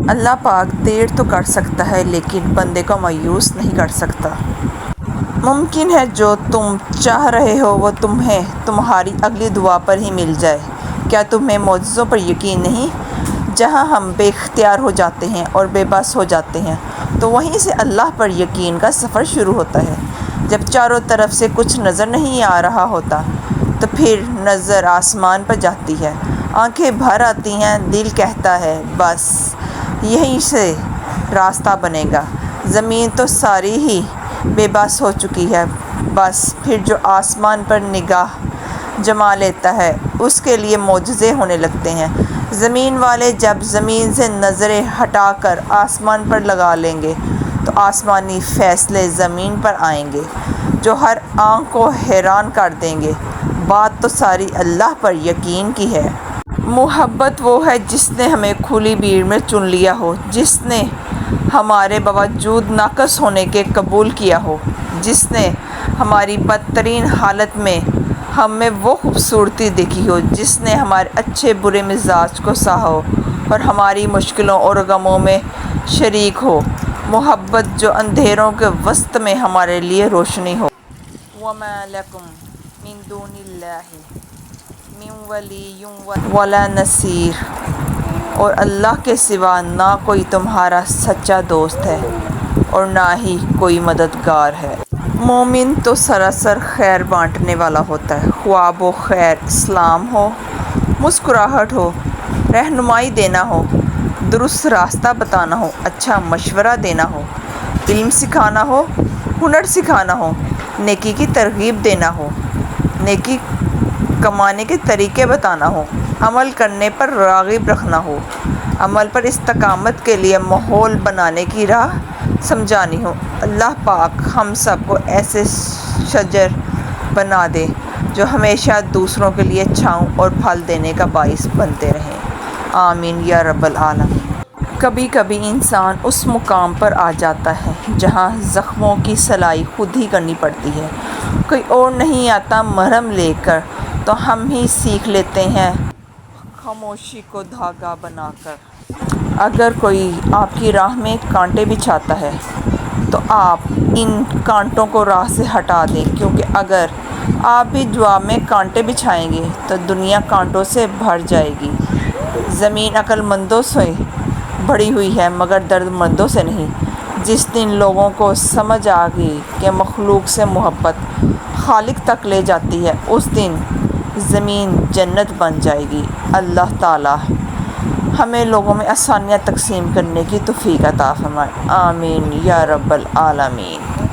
اللہ پاک دیر تو کر سکتا ہے لیکن بندے کو مایوس نہیں کر سکتا۔ ممکن ہے جو تم چاہ رہے ہو وہ تمہیں تمہاری اگلی دعا پر ہی مل جائے۔ کیا تمہیں معجزوں پر یقین نہیں؟ جہاں ہم بے اختیار ہو جاتے ہیں اور بے بس ہو جاتے ہیں تو وہیں سے اللہ پر یقین کا سفر شروع ہوتا ہے۔ جب چاروں طرف سے کچھ نظر نہیں آ رہا ہوتا تو پھر نظر آسمان پر جاتی ہے، آنکھیں بھر آتی ہیں، دل کہتا ہے بس یہیں سے راستہ بنے گا۔ زمین تو ساری ہی بے بس ہو چکی ہے، بس پھر جو آسمان پر نگاہ جما لیتا ہے اس کے لیے معجزے ہونے لگتے ہیں۔ زمین والے جب زمین سے نظریں ہٹا کر آسمان پر لگا لیں گے تو آسمانی فیصلے زمین پر آئیں گے جو ہر آنکھ کو حیران کر دیں گے۔ بات تو ساری اللہ پر یقین کی ہے۔ محبت وہ ہے جس نے ہمیں کھلی بھیڑ میں چن لیا ہو، جس نے ہمارے باوجود ناقص ہونے کے قبول کیا ہو، جس نے ہماری بدترین حالت میں ہم میں وہ خوبصورتی دیکھی ہو، جس نے ہمارے اچھے برے مزاج کو سہا ہو اور ہماری مشکلوں اور غموں میں شریک ہو۔ محبت جو اندھیروں کے وسط میں ہمارے لیے روشنی ہو۔ وَمَا لَكُم مِّن دُونِ اللَّهِ مِن وَلِيٍّ وَلَا نَصِيرٍ، اور اللہ کے سوا نہ کوئی تمہارا سچا دوست ہے اور نہ ہی کوئی مددگار ہے۔ مومن تو سراسر خیر بانٹنے والا ہوتا ہے، خواہ وہ خیر اسلام ہو، مسکراہٹ ہو، رہنمائی دینا ہو، درست راستہ بتانا ہو، اچھا مشورہ دینا ہو، علم سکھانا ہو، ہنر سکھانا ہو، نیکی کی ترغیب دینا ہو، نیکی کمانے کے طریقے بتانا ہو، عمل کرنے پر راغب رکھنا ہو، عمل پر استقامت کے لیے ماحول بنانے کی راہ سمجھانی ہو۔ اللہ پاک ہم سب کو ایسے شجر بنا دے جو ہمیشہ دوسروں کے لیے چھاؤں اور پھل دینے کا باعث بنتے رہیں۔ آمین یا رب العالمین۔ کبھی کبھی انسان اس مقام پر آ جاتا ہے جہاں زخموں کی سلائی خود ہی کرنی پڑتی ہے، کوئی اور نہیں آتا مرہم لے کر تو ہم ہی سیکھ لیتے ہیں خاموشی کو دھاگا بنا کر۔ اگر کوئی آپ کی راہ میں کانٹے بچھاتا ہے تو آپ ان کانٹوں کو راہ سے ہٹا دیں، کیونکہ اگر آپ بھی جواب میں کانٹے بچھائیں گے تو دنیا کانٹوں سے بھر جائے گی۔ زمین عقل مندوں سے بھری ہوئی ہے مگر درد مندوں سے نہیں۔ جس دن لوگوں کو سمجھ آ گئی کہ مخلوق سے محبت خالق تک لے جاتی ہے اس دن زمین جنت بن جائے گی۔ اللہ تعالیٰ ہمیں لوگوں میں آسانیاں تقسیم کرنے کی توفیق عطا فرمائے۔ آمین یا رب العالمین۔